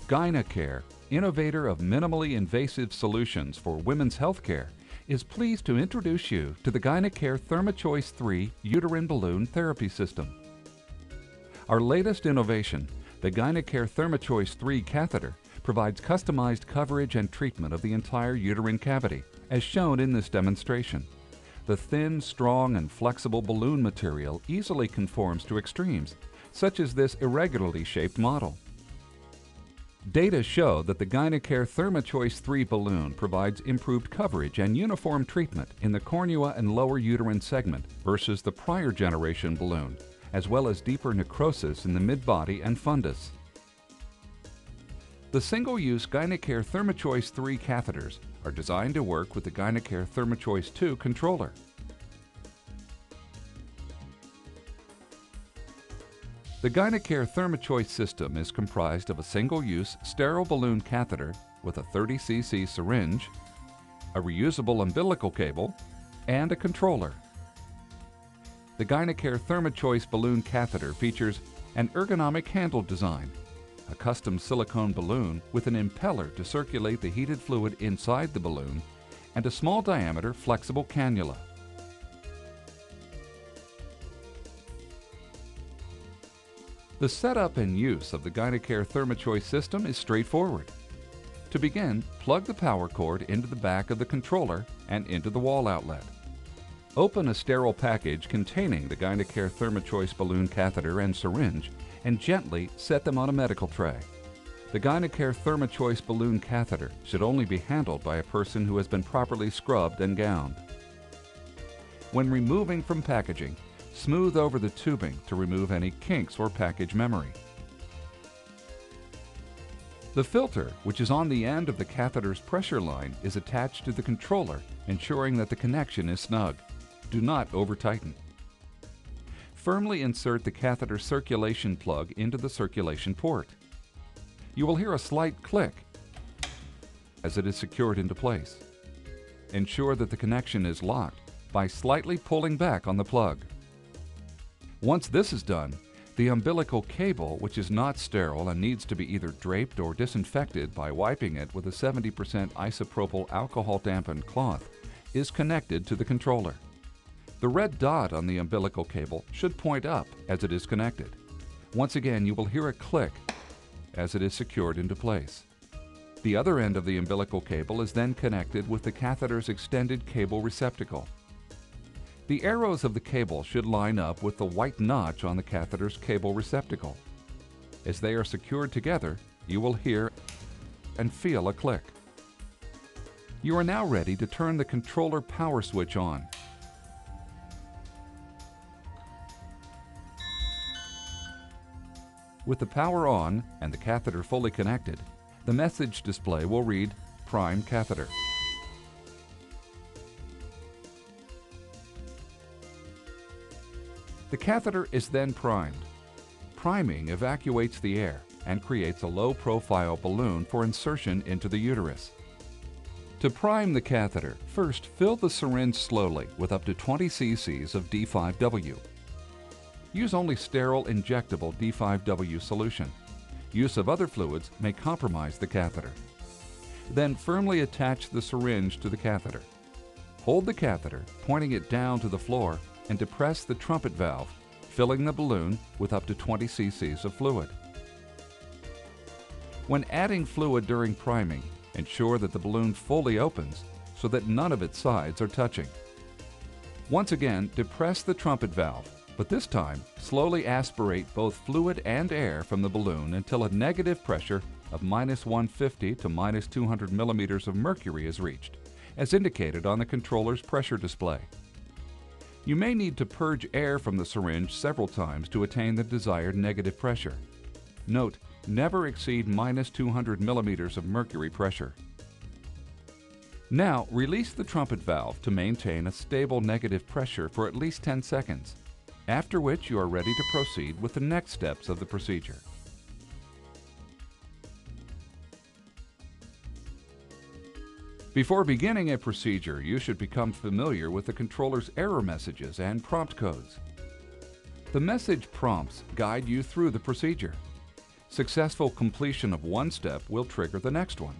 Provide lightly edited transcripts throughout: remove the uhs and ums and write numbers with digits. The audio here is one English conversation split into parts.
Gynecare, innovator of minimally invasive solutions for women's healthcare, is pleased to introduce you to the Gynecare ThermaChoice 3 uterine balloon therapy system. Our latest innovation, the Gynecare ThermaChoice 3 catheter, provides customized coverage and treatment of the entire uterine cavity, as shown in this demonstration. The thin, strong, and flexible balloon material easily conforms to extremes, such as this irregularly shaped model. Data show that the Gynecare ThermaChoice 3 balloon provides improved coverage and uniform treatment in the cornua and lower uterine segment versus the prior generation balloon, as well as deeper necrosis in the mid-body and fundus. The single-use Gynecare ThermaChoice 3 catheters are designed to work with the Gynecare ThermaChoice 2 controller. The Gynecare ThermaChoice system is comprised of a single-use sterile balloon catheter with a 30 cc syringe, a reusable umbilical cable, and a controller. The Gynecare ThermaChoice balloon catheter features an ergonomic handle design, a custom silicone balloon with an impeller to circulate the heated fluid inside the balloon, and a small diameter flexible cannula. The setup and use of the Gynecare ThermaChoice system is straightforward. To begin, plug the power cord into the back of the controller and into the wall outlet. Open a sterile package containing the Gynecare ThermaChoice balloon catheter and syringe and gently set them on a medical tray. The Gynecare ThermaChoice balloon catheter should only be handled by a person who has been properly scrubbed and gowned. When removing from packaging, smooth over the tubing to remove any kinks or package memory. The filter, which is on the end of the catheter's pressure line, is attached to the controller, ensuring that the connection is snug. Do not over-tighten. Firmly insert the catheter circulation plug into the circulation port. You will hear a slight click as it is secured into place. Ensure that the connection is locked by slightly pulling back on the plug. Once this is done, the umbilical cable, which is not sterile and needs to be either draped or disinfected by wiping it with a 70% isopropyl alcohol dampened cloth, is connected to the controller. The red dot on the umbilical cable should point up as it is connected. Once again, you will hear a click as it is secured into place. The other end of the umbilical cable is then connected with the catheter's extended cable receptacle. The arrows of the cable should line up with the white notch on the catheter's cable receptacle. As they are secured together, you will hear and feel a click. You are now ready to turn the controller power switch on. With the power on and the catheter fully connected, the message display will read "Prime Catheter." The catheter is then primed. Priming evacuates the air and creates a low-profile balloon for insertion into the uterus. To prime the catheter, first fill the syringe slowly with up to 20 cc of D5W. Use only sterile injectable D5W solution. Use of other fluids may compromise the catheter. Then firmly attach the syringe to the catheter. Hold the catheter, pointing it down to the floor, and depress the trumpet valve, filling the balloon with up to 20 cc of fluid. When adding fluid during priming, ensure that the balloon fully opens so that none of its sides are touching. Once again, depress the trumpet valve, but this time slowly aspirate both fluid and air from the balloon until a negative pressure of -150 to -200 millimeters of mercury is reached, as indicated on the controller's pressure display. You may need to purge air from the syringe several times to attain the desired negative pressure. Note, never exceed -200 millimeters of mercury pressure. Now, release the trumpet valve to maintain a stable negative pressure for at least 10 seconds, after which you are ready to proceed with the next steps of the procedure. Before beginning a procedure, you should become familiar with the controller's error messages and prompt codes. The message prompts guide you through the procedure. Successful completion of one step will trigger the next one.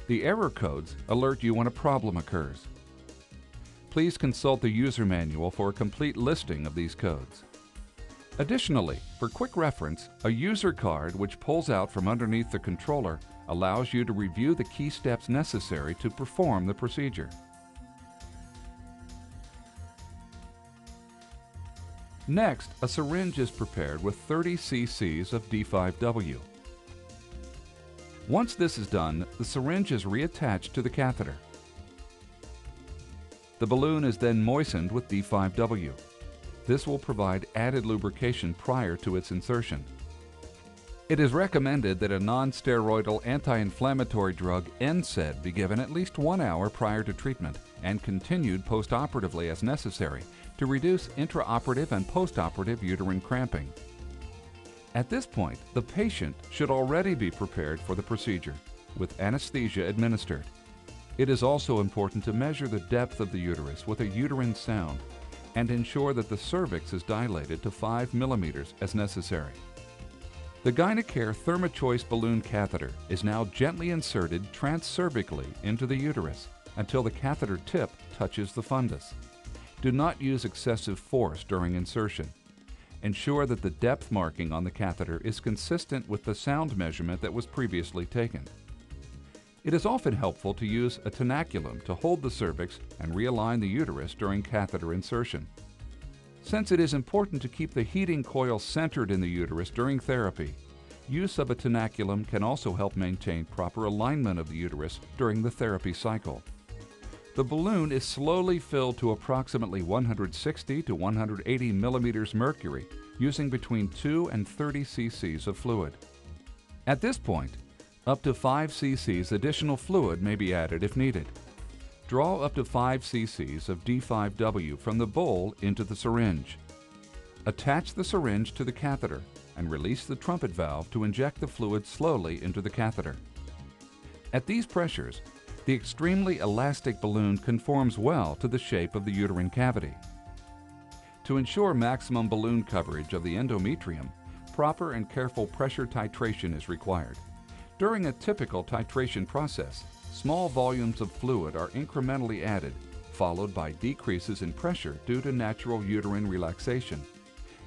The error codes alert you when a problem occurs. Please consult the user manual for a complete listing of these codes. Additionally, for quick reference, a user card which pulls out from underneath the controller allows you to review the key steps necessary to perform the procedure. Next, a syringe is prepared with 30 cc's of D5W. Once this is done, the syringe is reattached to the catheter. The balloon is then moistened with D5W. This will provide added lubrication prior to its insertion. It is recommended that a non-steroidal anti-inflammatory drug NSAID be given at least 1 hour prior to treatment and continued postoperatively as necessary to reduce intraoperative and postoperative uterine cramping. At this point, the patient should already be prepared for the procedure, with anesthesia administered. It is also important to measure the depth of the uterus with a uterine sound and ensure that the cervix is dilated to 5 millimeters as necessary. The Gynecare ThermaChoice balloon catheter is now gently inserted transcervically into the uterus until the catheter tip touches the fundus. Do not use excessive force during insertion. Ensure that the depth marking on the catheter is consistent with the sound measurement that was previously taken. It is often helpful to use a tenaculum to hold the cervix and realign the uterus during catheter insertion. Since it is important to keep the heating coil centered in the uterus during therapy, use of a tenaculum can also help maintain proper alignment of the uterus during the therapy cycle. The balloon is slowly filled to approximately 160 to 180 millimeters mercury using between 2 and 30 cc's of fluid. At this point, up to 5 cc's additional fluid may be added if needed. Draw up to 5 cc's of D5W from the bowl into the syringe. Attach the syringe to the catheter and release the trumpet valve to inject the fluid slowly into the catheter. At these pressures, the extremely elastic balloon conforms well to the shape of the uterine cavity. To ensure maximum balloon coverage of the endometrium, proper and careful pressure titration is required. During a typical titration process, small volumes of fluid are incrementally added, followed by decreases in pressure due to natural uterine relaxation.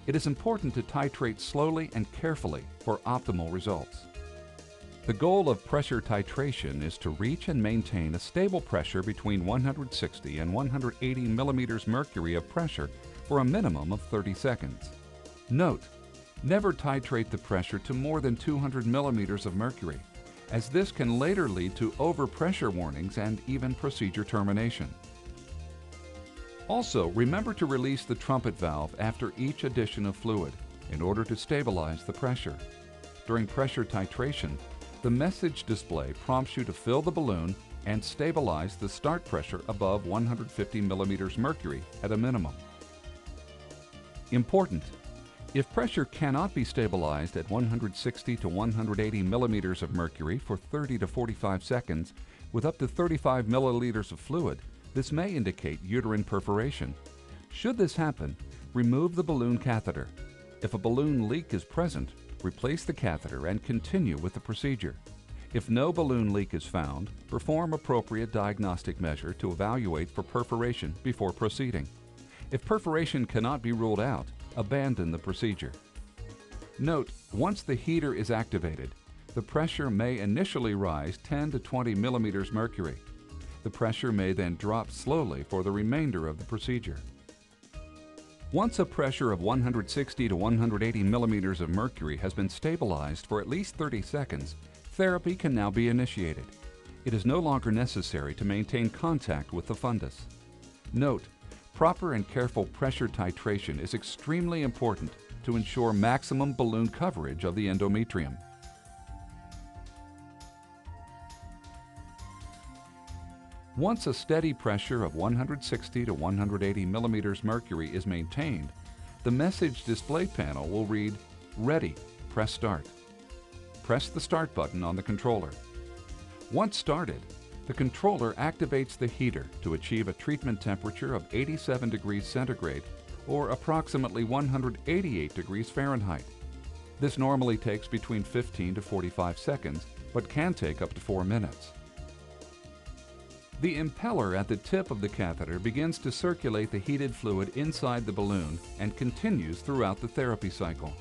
It is important to titrate slowly and carefully for optimal results. The goal of pressure titration is to reach and maintain a stable pressure between 160 and 180 millimeters mercury of pressure for a minimum of 30 seconds. Note: never titrate the pressure to more than 200 millimeters of mercury, as this can later lead to overpressure warnings and even procedure termination. Also, remember to release the trumpet valve after each addition of fluid in order to stabilize the pressure. During pressure titration, the message display prompts you to fill the balloon and stabilize the start pressure above 150 millimeters mercury at a minimum. Important: if pressure cannot be stabilized at 160 to 180 millimeters of mercury for 30 to 45 seconds with up to 35 milliliters of fluid, this may indicate uterine perforation. Should this happen, remove the balloon catheter. If a balloon leak is present, replace the catheter and continue with the procedure. If no balloon leak is found, perform appropriate diagnostic measure to evaluate for perforation before proceeding. If perforation cannot be ruled out, abandon the procedure. Note: once the heater is activated, the pressure may initially rise 10 to 20 millimeters mercury. The pressure may then drop slowly for the remainder of the procedure. Once a pressure of 160 to 180 millimeters of mercury has been stabilized for at least 30 seconds, therapy can now be initiated. It is no longer necessary to maintain contact with the fundus. Note: proper and careful pressure titration is extremely important to ensure maximum balloon coverage of the endometrium. Once a steady pressure of 160 to 180 millimeters mercury is maintained, the message display panel will read, "Ready, press start." Press the start button on the controller. Once started, the controller activates the heater to achieve a treatment temperature of 87 degrees centigrade or approximately 188 degrees Fahrenheit. This normally takes between 15 to 45 seconds, but can take up to 4 minutes. The impeller at the tip of the catheter begins to circulate the heated fluid inside the balloon and continues throughout the therapy cycle.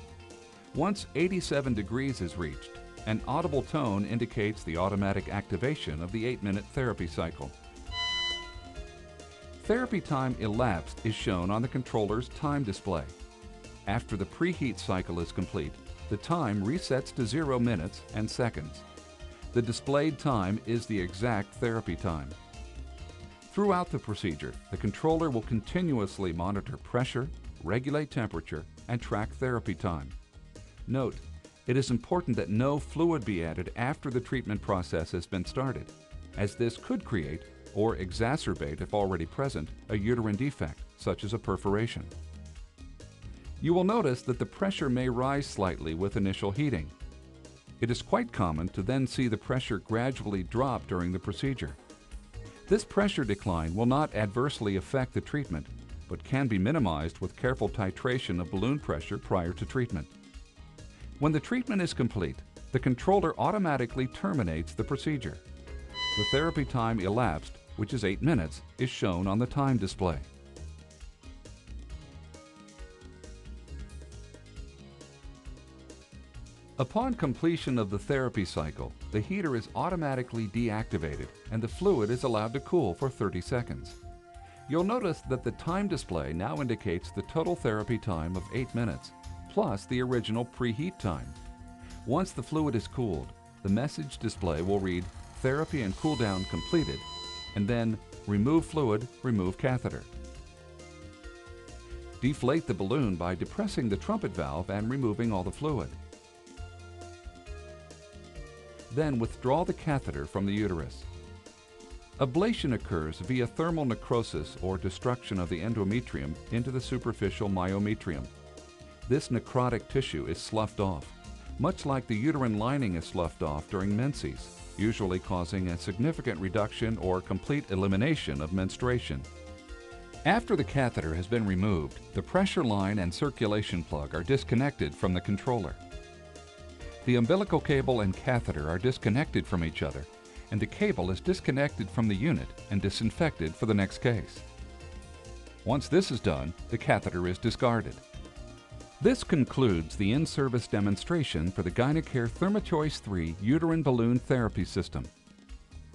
Once 87 degrees is reached, an audible tone indicates the automatic activation of the 8-minute therapy cycle. Therapy time elapsed is shown on the controller's time display. After the preheat cycle is complete, the time resets to 0 minutes and seconds. The displayed time is the exact therapy time. Throughout the procedure, the controller will continuously monitor pressure, regulate temperature, and track therapy time. Note, it is important that no fluid be added after the treatment process has been started, as this could create, or exacerbate if already present, a uterine defect, such as a perforation. You will notice that the pressure may rise slightly with initial heating. It is quite common to then see the pressure gradually drop during the procedure. This pressure decline will not adversely affect the treatment, but can be minimized with careful titration of balloon pressure prior to treatment. When the treatment is complete, the controller automatically terminates the procedure. The therapy time elapsed, which is 8 minutes, is shown on the time display. Upon completion of the therapy cycle, the heater is automatically deactivated and the fluid is allowed to cool for 30 seconds. You'll notice that the time display now indicates the total therapy time of 8 minutes, plus the original preheat time. Once the fluid is cooled, the message display will read "Therapy and cool down completed," and then "Remove fluid, remove catheter." Deflate the balloon by depressing the trumpet valve and removing all the fluid. Then withdraw the catheter from the uterus. Ablation occurs via thermal necrosis or destruction of the endometrium into the superficial myometrium. This necrotic tissue is sloughed off, much like the uterine lining is sloughed off during menses, usually causing a significant reduction or complete elimination of menstruation. After the catheter has been removed, the pressure line and circulation plug are disconnected from the controller. The umbilical cable and catheter are disconnected from each other, and the cable is disconnected from the unit and disinfected for the next case. Once this is done, the catheter is discarded. This concludes the in-service demonstration for the Gynacare ThermaChoice 3 Uterine Balloon Therapy System.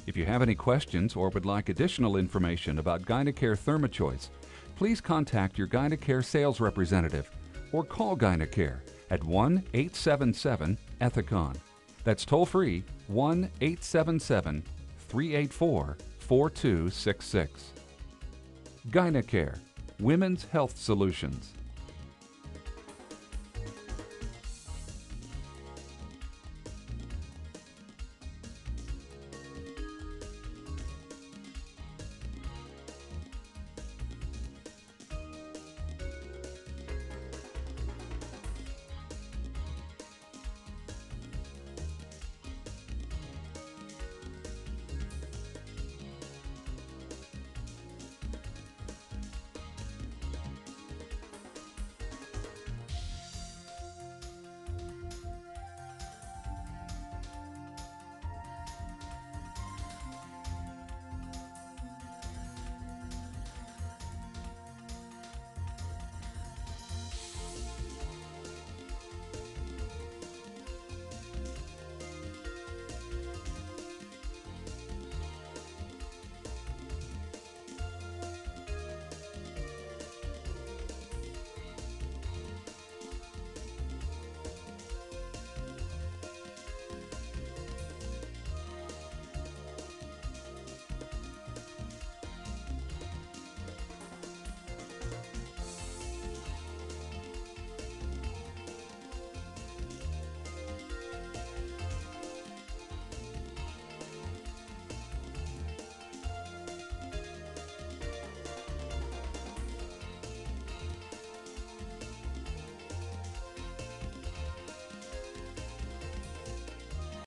If you have any questions or would like additional information about Gynacare ThermaChoice, please contact your Gynacare sales representative or call Gynacare at 1-877-ETHICON. That's toll-free 1-877-384-4266. Gynacare, Women's Health Solutions.